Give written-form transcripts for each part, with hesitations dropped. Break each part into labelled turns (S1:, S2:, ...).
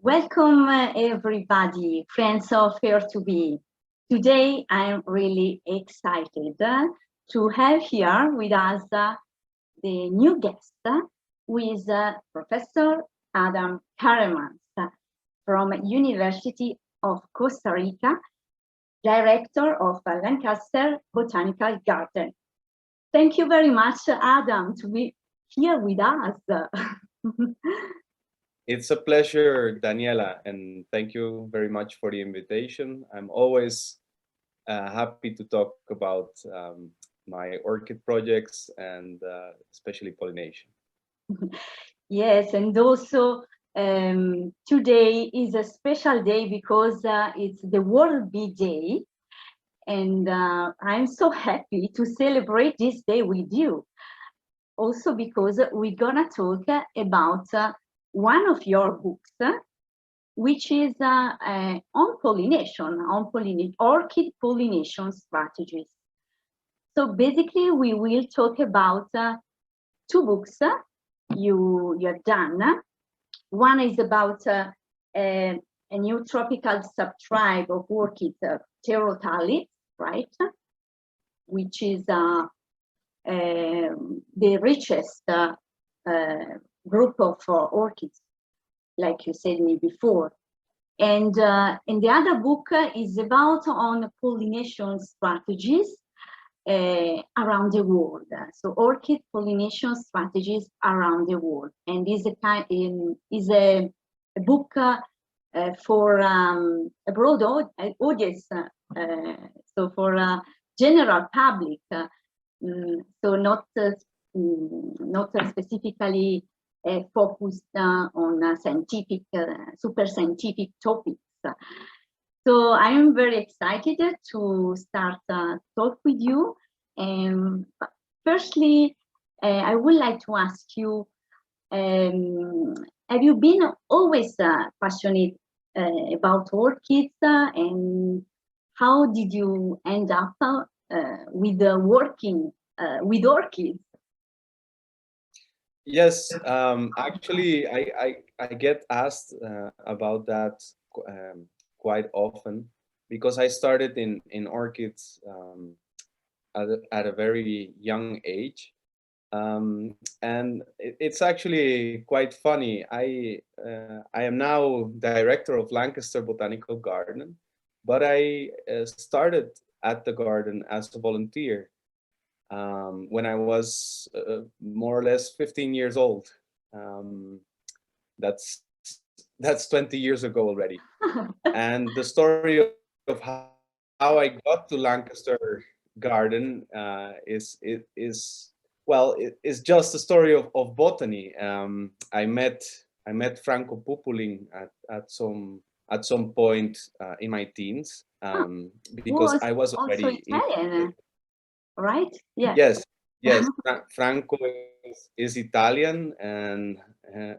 S1: Welcome, everybody, friends of Fair to Be. Today, I'm really excited to have here with us the new guest, who is Professor Adam Karremans from University of Costa Rica, Director of Lancaster Botanical Garden. Thank you very much, Adam, to be here with us.
S2: It's a pleasure, Daniela, and thank you very much for the invitation. I'm always happy to talk about my orchid projects and especially pollination.
S1: Yes, and also today is a special day because it's the World Bee Day, and I'm so happy to celebrate this day with you. Also because we're gonna talk about one of your books, which is on pollination, orchid pollination strategies. So basically, we will talk about two books you have done. One is about a new tropical subtribe of orchids, Pterothalids, right? Which is the richest group of orchids, like you said me before. And the other book is about on pollination strategies around the world. So orchid pollination strategies around the world, and is a book for a broad audience, so for general public, so not specifically focused on scientific, super scientific topics. So I am very excited to start talk with you. Firstly, I would like to ask you, have you been always passionate about orchids, and how did you end up with working with orchids?
S2: Yes, actually, I get asked about that quite often because I started in orchids at a very young age, and it's actually quite funny. I am now director of Lancaster Botanical Garden, but I started at the garden as a volunteer when I was more or less 15 years old. That's 20 years ago already. And the story of how I got to Lancaster Garden is just a story of botany. I met Franco Pupuling at some point in my teens because I was already
S1: Italian, right? Yeah.
S2: Yes. Franco is Italian, and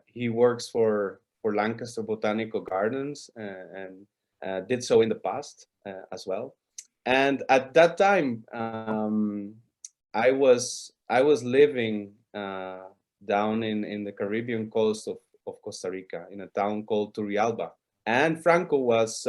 S2: he works for Lancaster Botanical Gardens and did so in the past as well. And at that time, I was living down in the Caribbean coast of Costa Rica in a town called Turrialba, and Franco was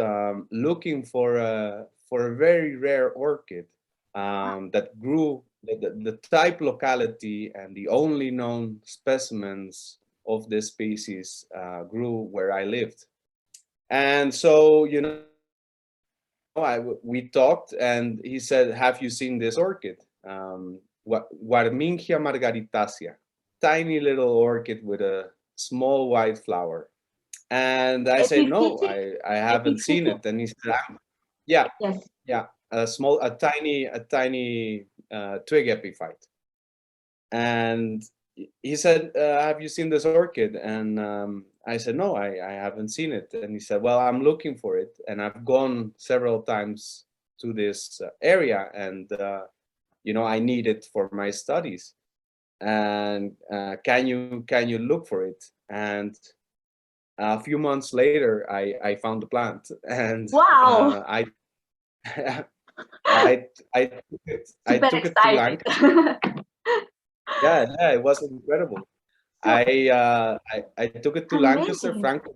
S2: looking for a very rare orchid that grew. The type locality and the only known specimens of this species grew where I lived. And so, we talked, and he said, "Have you seen this orchid? Warmingia margaritacea, tiny little orchid with a small white flower." And I said, "No, I haven't seen it." And he said, "Yeah,
S1: Yes.
S2: yeah, a tiny twig epiphyte." And he said, "Have you seen this orchid?" And I said, "No, I haven't seen it." And he said, "Well, I'm looking for it, and I've gone several times to this area, and I need it for my studies. And can you look for it?" And a few months later, I found the plant, and
S1: wow.
S2: I took it to Lancaster. Yeah, it was incredible. I took it to
S1: Amazing.
S2: Lancaster. Franco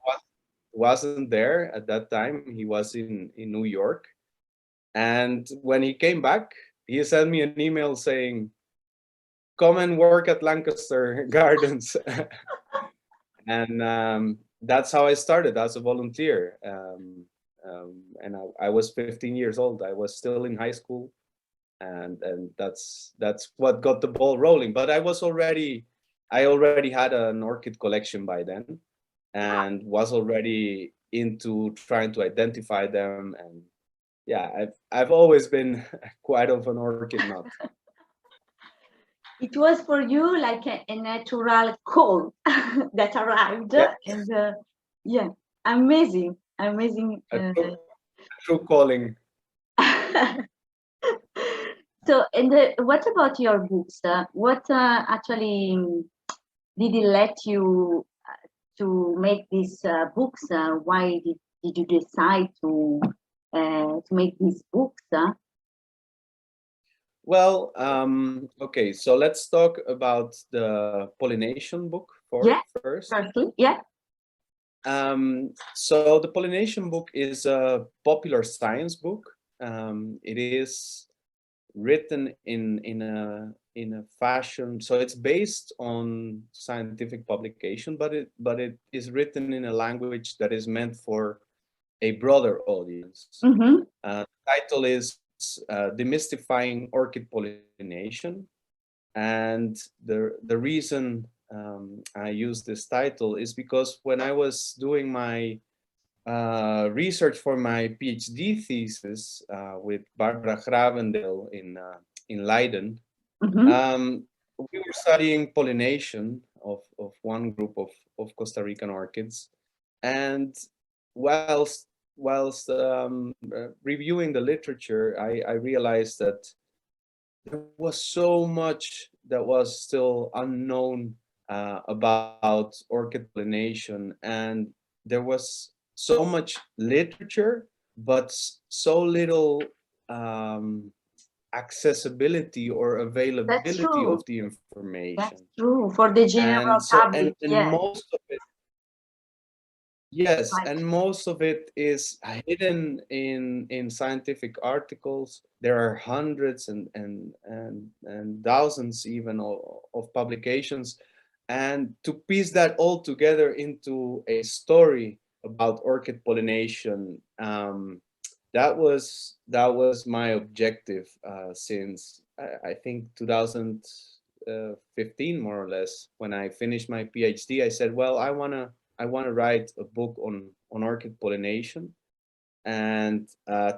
S2: wasn't there at that time. He was in New York. And when he came back, he sent me an email saying, come and work at Lancaster Gardens. And that's how I started as a volunteer. And I was 15 years old. I was still in high school. And that's what got the ball rolling. But I already had an orchid collection by then, and was already into trying to identify them. And yeah, I've always been quite of an orchid nut.
S1: It was for you like a natural call that arrived,
S2: Yeah.
S1: and yeah, amazing, amazing.
S2: True calling.
S1: So, and what about your books? What actually did it let you to make these books? Why did you decide to make these books?
S2: Well, okay, so let's talk about the Pollination book first.
S1: Firstly, yeah.
S2: So the Pollination book is a popular science book. It is written in a fashion, so it's based on scientific publication, but it is written in a language that is meant for a broader audience.
S1: Mm-hmm.
S2: The title is Demystifying Orchid Pollination, and the reason I use this title is because when I was doing my research for my PhD thesis with Barbara Gravendale in Leiden,
S1: Mm-hmm.
S2: we were studying pollination of one group of Costa Rican orchids, and whilst reviewing the literature, I realized that there was so much that was still unknown about orchid pollination, and there was so much literature, but so little accessibility or availability of the information.
S1: That's true for the general public.
S2: And most of it, yes, and most of it is hidden in scientific articles. There are hundreds and thousands even of publications, and to piece that all together into a story about orchid pollination, that was my objective since I think 2015, more or less. When I finished my PhD, I said, well, I want to write a book on orchid pollination and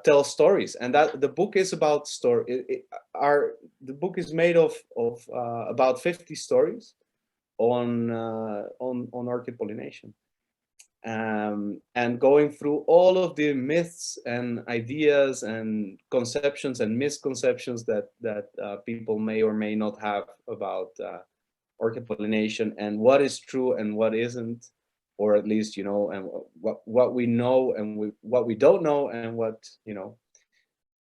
S2: tell stories. And that the book is about story. The book is made of about 50 stories on orchid pollination, and going through all of the myths and ideas and conceptions and misconceptions that people may or may not have about orchid pollination, and what is true and what isn't, or at least, you know, and what we know and what we don't know, and what, you know,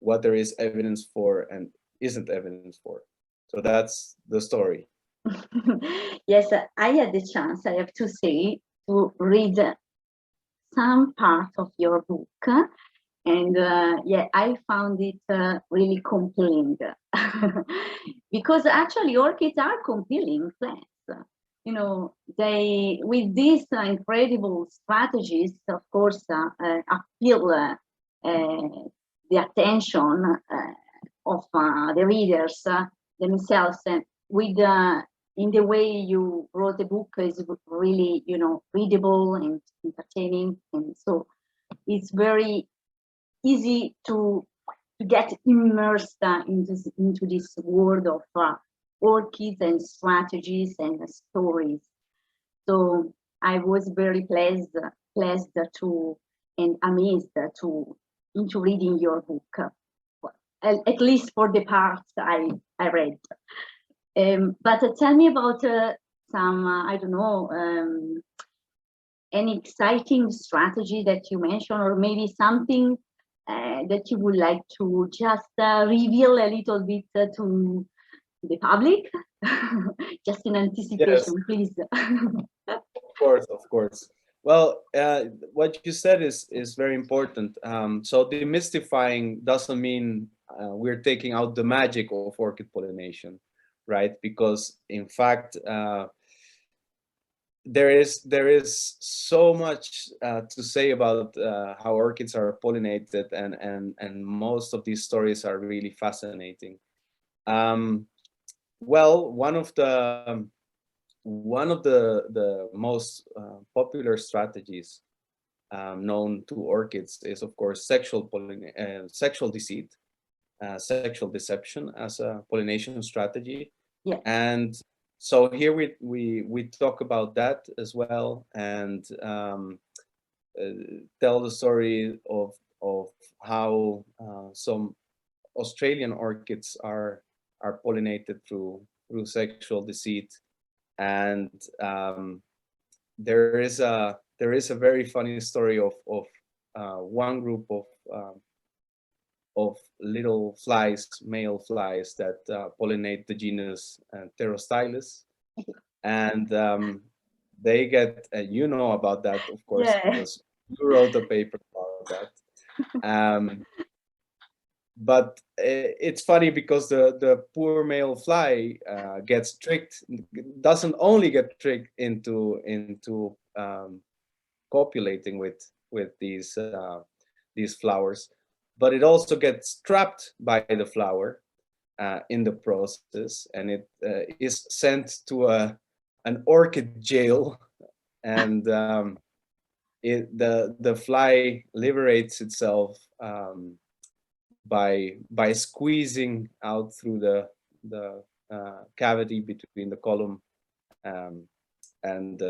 S2: what there is evidence for and isn't evidence for. So that's the story.
S1: Yes, I had the chance, I have to say, to read some part of your book, and yeah, I found it really compelling because actually orchids are compelling plants. You know, they, with these incredible strategies, of course, appeal the attention of the readers themselves, and with in the way you wrote the book is really, you know, readable and entertaining, and so it's very easy to get immersed into this world of orchids and strategies and stories. So I was very pleased to and amazed to into reading your book, at least for the parts I read. But tell me about some, I don't know, any exciting strategy that you mentioned, or maybe something that you would like to just reveal a little bit to the public, just in anticipation, yes. Please.
S2: Of course. Well, what you said is very important. So demystifying doesn't mean we're taking out the magic of orchid pollination, right? Because in fact, there is so much to say about how orchids are pollinated, and most of these stories are really fascinating. Um, well, one of the most popular strategies known to orchids is, of course, sexual deceit, sexual deception as a pollination strategy.
S1: Yeah.
S2: And so here we talk about that as well, and tell the story of how some Australian orchids are pollinated through sexual deceit. And there is a very funny story of one group of little flies, male flies, that pollinate the genus Pterostylus, and they get, you know about that, of course,
S1: Yeah.
S2: because you wrote a paper about that. But it's funny because the poor male fly gets tricked, doesn't only get tricked into copulating with these flowers, but it also gets trapped by the flower in the process, and it is sent to an orchid jail, and the fly liberates itself by squeezing out through the cavity between the column um, and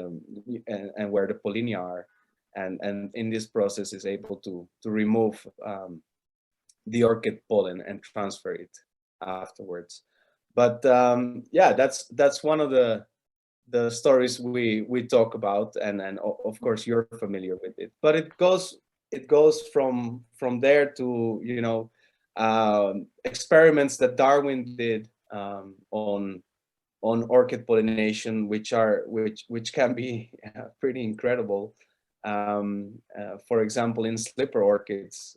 S2: where the pollinia are, and in this process is able to remove the orchid pollen and transfer it afterwards. But yeah, that's one of the stories we talk about, and of course you're familiar with it. But it goes from there to, experiments that Darwin did on orchid pollination, which can be pretty incredible. For example, in slipper orchids,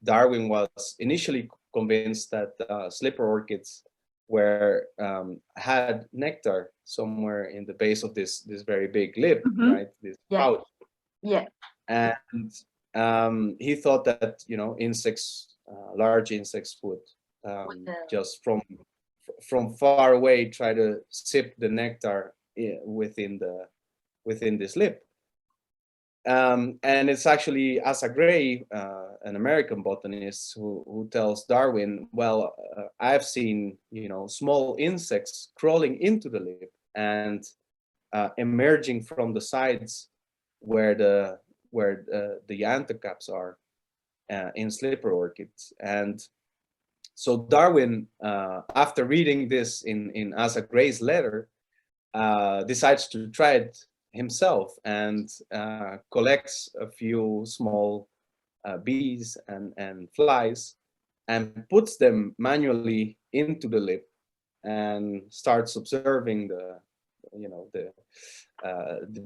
S2: Darwin was initially convinced that slipper orchids had nectar somewhere in the base of this very big lip, right? This pouch.
S1: Yeah.
S2: And he thought that insects, large insects, would just from far away try to sip the nectar within this lip. And it's actually Asa Gray, an American botanist, who tells Darwin, well, I've seen small insects crawling into the lip and emerging from the sides where the antecaps are in slipper orchids. And so Darwin, after reading this in Asa Gray's letter, decides to try it himself, and collects a few small bees and flies, and puts them manually into the lip, and starts observing the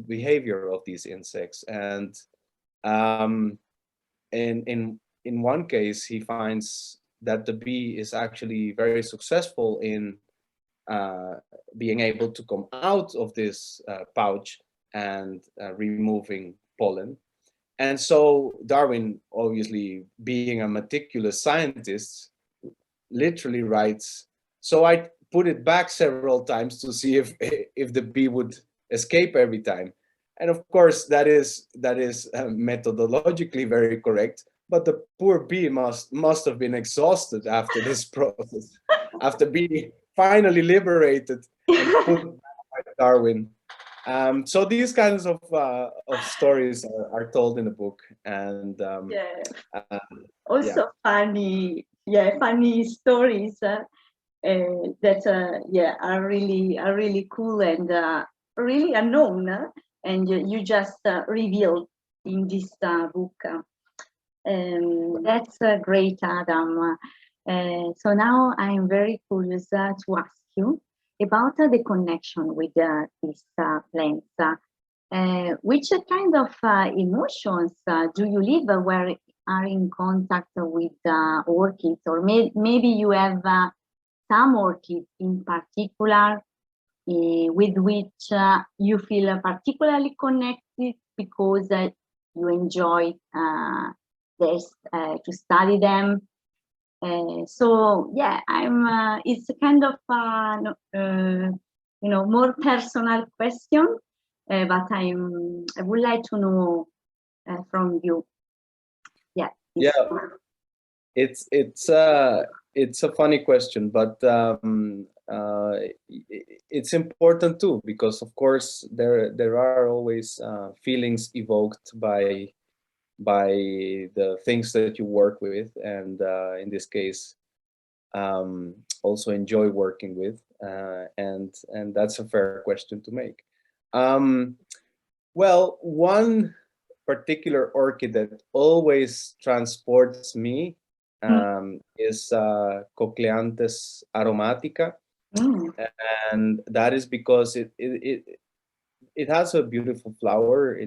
S2: behavior of these insects. And in one case, he finds that the bee is actually very successful in being able to come out of this pouch and removing pollen. And so Darwin, obviously being a meticulous scientist, literally writes, so I put it back several times to see if the bee would escape every time. And of course, that is methodologically very correct, but the poor bee must have been exhausted after this process, after being finally liberated and put by Darwin. So these kinds of stories are told in the book, and
S1: Yeah.
S2: uh,
S1: Also funny stories that are really cool and really unknown, and you just revealed in this book. That's great, Adam. So now I'm very curious to ask you about the connection with these plants. Which kind of emotions do you live where are in contact with orchids, or maybe you have some orchids in particular with which you feel particularly connected because you enjoy this, to study them. So yeah, it's a kind of more personal question, but I would like to know from you. Yeah.
S2: Yeah, it's a funny question, but it's important too, because of course there are always feelings evoked by the things that you work with, and in this case also enjoy working with, and that's a fair question to make. Well, one particular orchid that always transports me is Cochleanthus aromatica, and that is because it has a beautiful flower,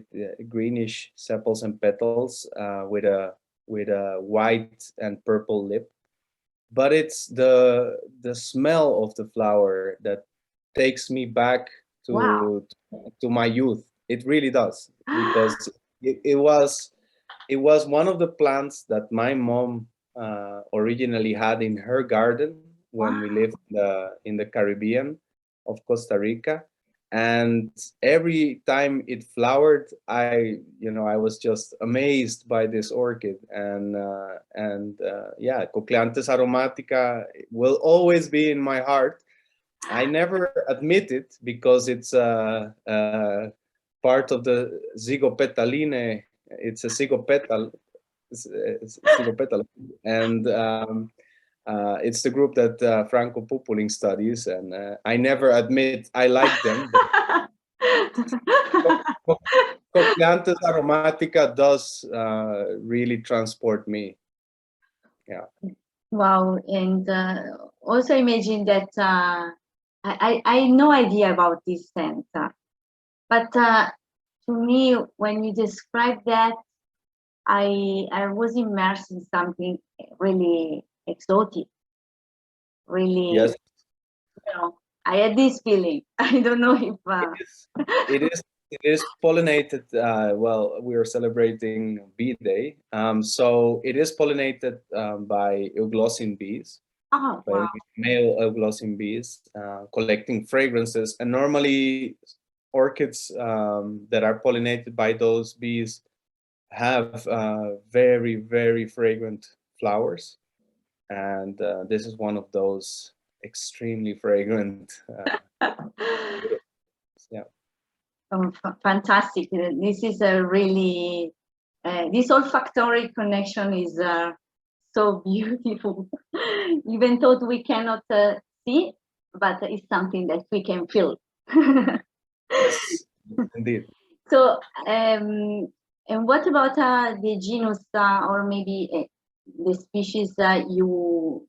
S2: greenish sepals and petals, with a white and purple lip. But it's the smell of the flower that takes me back
S1: Wow.
S2: to my youth. It really does, because it was one of the plants that my mom originally had in her garden when we lived in the Caribbean of Costa Rica. And every time it flowered, I was just amazed by this orchid. And yeah, Cochleanthus aromatica will always be in my heart. I never admit it because it's part of the Zygopetaline. It's a zygopetal, Zygopetal, and it's the group that Franco Pupuling studies, and I never admit I like them. Cochleanthus aromatica does really transport me. Yeah.
S1: Wow, and also imagine that I no idea about this scent, but to me, when you describe that, I was immersed in something really exotic, really.
S2: Yes.
S1: I had this feeling. I don't know if
S2: It is pollinated. Well, we are celebrating Bee Day, so it is pollinated by euglossine bees,
S1: Oh,
S2: by
S1: wow.
S2: male euglossine bees, collecting fragrances. And normally, orchids that are pollinated by those bees have very, very fragrant flowers, and this is one of those extremely fragrant. Yeah.
S1: Oh, fantastic. This is a really, this olfactory connection is so beautiful. Even though we cannot see, but it's something that we can feel.
S2: Yes, indeed.
S1: So, and what about the genus or maybe the species you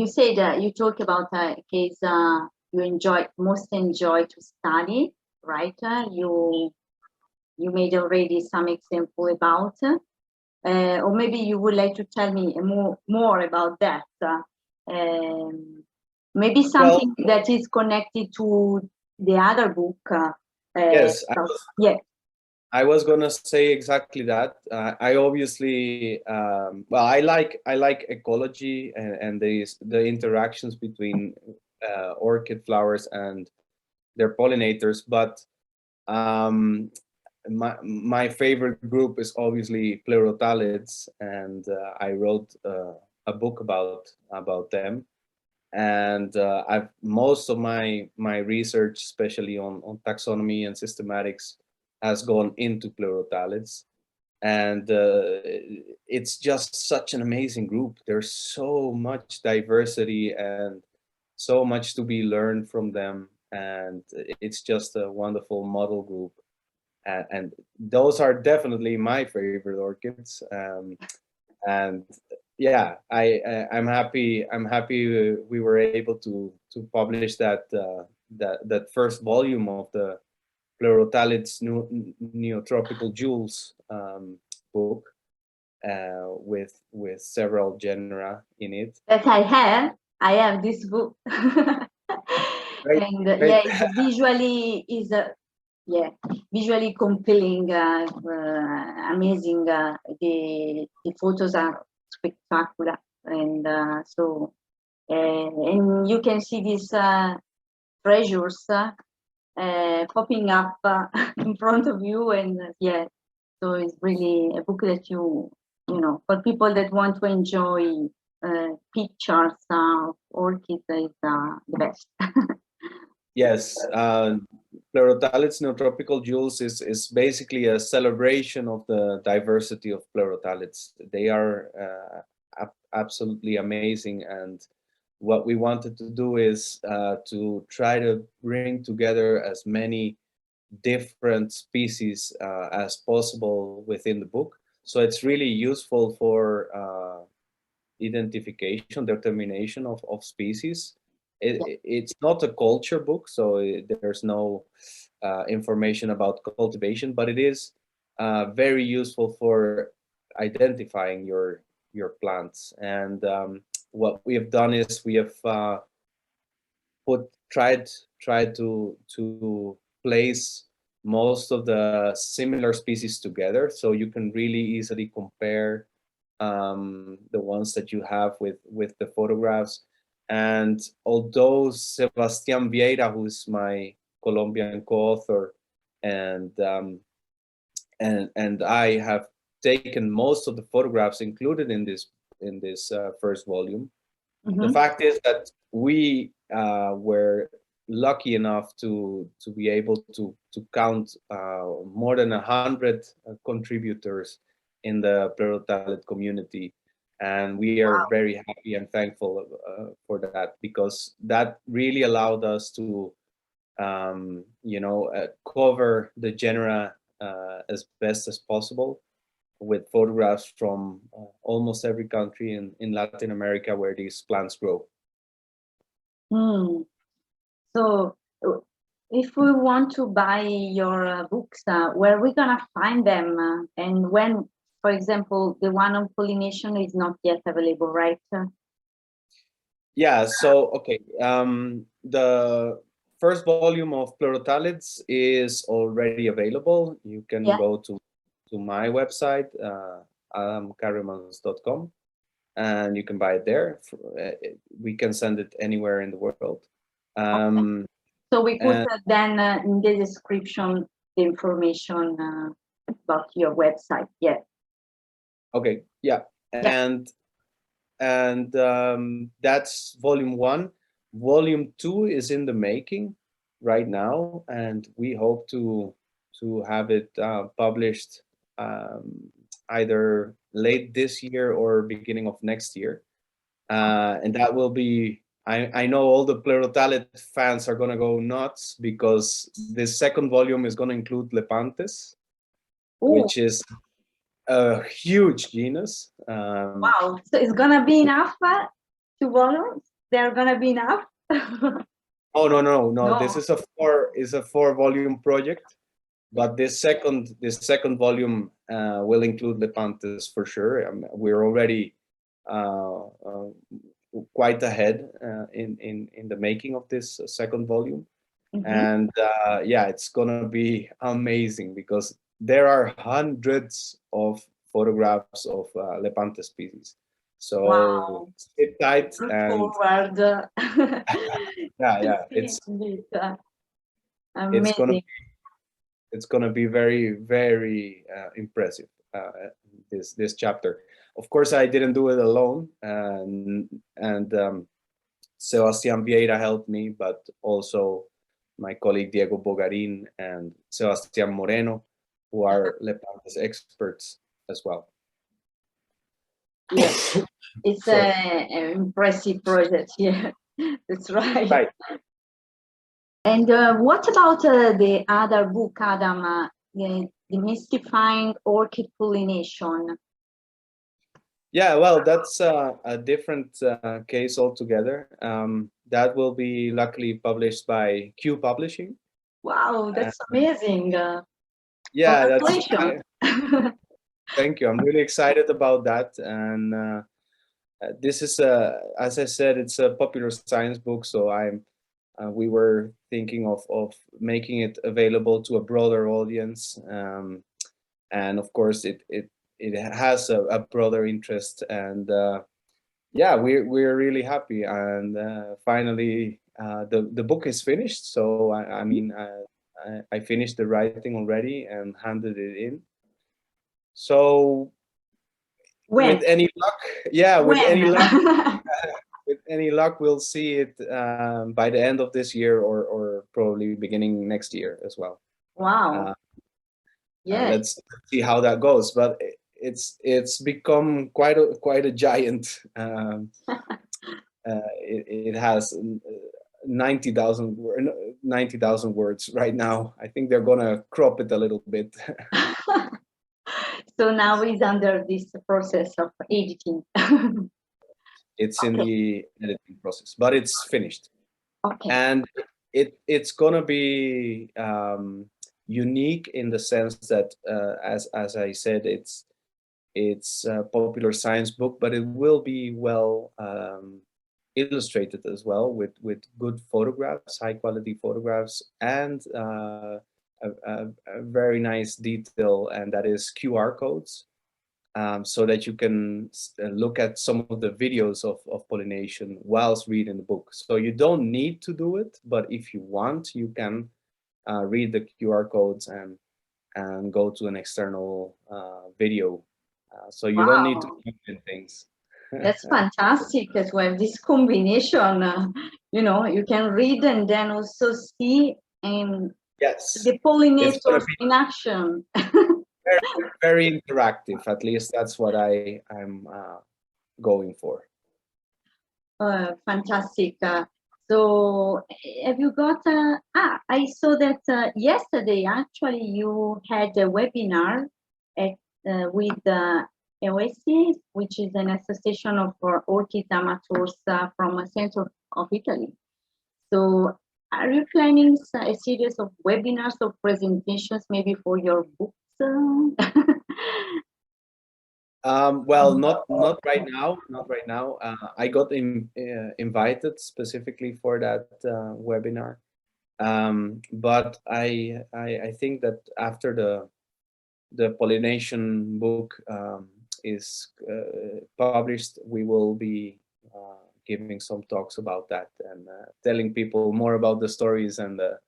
S1: said you talk about a case you most enjoy to study, right? You made already some example about, or maybe you would like to tell me more about that. Maybe something that is connected to the other book.
S2: Yes,
S1: Yeah.
S2: I was gonna say exactly that. I obviously, well, I like ecology and the interactions between orchid flowers and their pollinators, but my favorite group is obviously Pleurotalids, and I wrote a book about them. And I've most of my research, especially on taxonomy and systematics, has gone into Pleurotalids, and it's just such an amazing group. There's so much diversity and so much to be learned from them, and it's just a wonderful model group. And those are definitely my favorite orchids. And yeah, I'm happy. I'm happy we were able to publish that that first volume of Pleurothalids Neotropical Jewels book with several genera in it.
S1: That I have this book.
S2: Great,
S1: And
S2: great.
S1: yeah, it's visually compelling, amazing. The photos are spectacular, and and you can see these treasures popping up in front of you, and so it's really a book that you know, for people that want to enjoy pictures of orchids, is the best.
S2: Yes, Pleurothalids Neotropical Jewels is basically a celebration of the diversity of pleurothalids. They are absolutely amazing, and what we wanted to do is to try to bring together as many different species as possible within the book. So it's really useful for identification, determination of species. It's not a culture book, so there's no information about cultivation, but it is very useful for identifying your plants. And what we have done is we have tried to place most of the similar species together, so you can really easily compare the ones that you have with the photographs. And although Sebastián Vieira, who is my Colombian co-author, and I have taken most of the photographs included in this first volume. The fact is that we were lucky enough to be able to count more than 100 contributors in the pleurothalid community, and we are very happy and thankful for that, because that really allowed us to cover the genera as best as possible, with photographs from almost every country in Latin America where these plants grow.
S1: So if we want to buy your books, where are we gonna find them? And when, for example, the one on pollination is not yet available, right?
S2: Yeah, so, okay. The first volume of Pleurothalids is already available. You can go to my website, adamkarremans.com, and you can buy it there. We can send it anywhere in the world.
S1: So we put then in the description the information about your website. Yeah.
S2: Okay. Yeah. And that's volume 1. Volume 2 is in the making right now, and we hope to have it published either late this year or beginning of next year. And that will be, I know all the Pleurothalid fans are going to go nuts, because this second volume is going to include Lepantes, which is a huge genus.
S1: Wow, so it's going to be enough, 2 volumes? They're going to be enough?
S2: Oh, no. This is a 4-volume project, but this second volume will include Lepantes for sure. We're already quite ahead in the making of this second volume. And it's gonna be amazing, because there are hundreds of photographs of Lepante species. So sit tight and
S1: forward.
S2: it's gonna be very, very impressive, this chapter. Of course, I didn't do it alone, and Sebastián Vieira helped me, but also my colleague Diego Bogarin and Sebastián Moreno, who are Lepantes experts as well.
S1: Yes, it's an impressive project. Yeah, that's right.
S2: Right.
S1: And what about the other book, Adam, Demystifying Orchid Pollination?
S2: Yeah, well, that's a different case altogether. That will be luckily published by Q Publishing.
S1: Wow, that's amazing.
S2: Yeah, that's
S1: Congratulations.
S2: thank you. I'm really excited about that. And this is as I said, it's a popular science book, so we were thinking of making it available to a broader audience, and of course it has a broader interest, and yeah, we're really happy, and finally the book is finished. So I mean I finished the writing already and handed it in. So
S1: When?
S2: with any luck, yeah, with any
S1: When?
S2: luck, with any luck, we'll see it by the end of this year, or probably beginning next year as well.
S1: Wow. Yes.
S2: Let's see how that goes. But it's become quite a giant. It has 90,000 words right now. I think they're gonna crop it a little bit.
S1: So now it's under this process of editing.
S2: It's in the editing process, but it's finished.
S1: Okay.
S2: And it's gonna be unique in the sense that, as I said, it's a popular science book, but it will be well illustrated as well, with good photographs, high quality photographs, and a very nice detail, and that is QR codes. So that you can look at some of the videos of pollination whilst reading the book. So you don't need to do it, but if you want, you can read the QR codes and go to an external video. So you don't need to keep in things.
S1: That's fantastic as well. This combination, you know, you can read and then also see
S2: Yes,
S1: the pollinators in action.
S2: very, very interactive. At least that's what I'm going for.
S1: Fantastic. So have you got, I saw that yesterday actually you had a webinar at, with Oasis, which is an association of orchid amateurs from the center of Italy. So are you planning a series of webinars or presentations maybe for your books?
S2: Well, not right now. Not right now. I got invited specifically for that webinar, but I think that after the pollination book is published, we will be giving some talks about that, and telling people more about the stories and the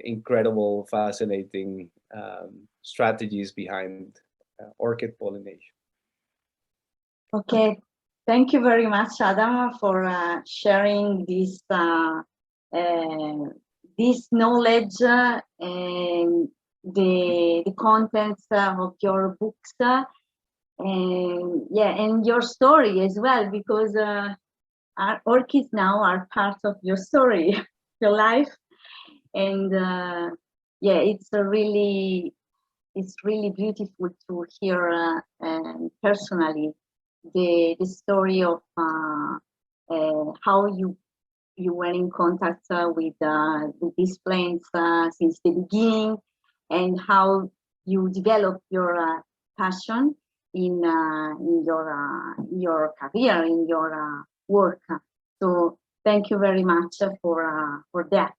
S2: incredible, fascinating strategies behind orchid pollination.
S1: Okay, thank you very much, Adam, for sharing this this knowledge and the contents of your books, and yeah, and your story as well, because our orchids now are part of your story, your life, and yeah, it's really beautiful to hear personally the story of how you were in contact with these plants since the beginning, and how you developed your passion in your career, in your work. So thank you very much for that.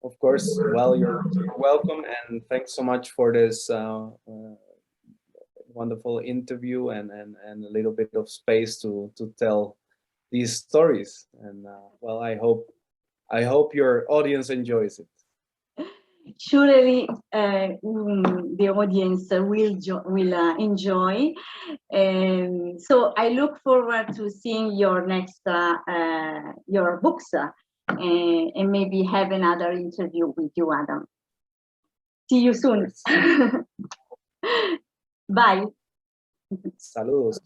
S2: Of course. Well, you're welcome, and thanks so much for this wonderful interview and a little bit of space to tell these stories. And well, I hope your audience enjoys it.
S1: Surely the audience will enjoy. So I look forward to seeing your next your books and maybe have another interview with you, Adam. See you soon. Bye.
S2: Saludos.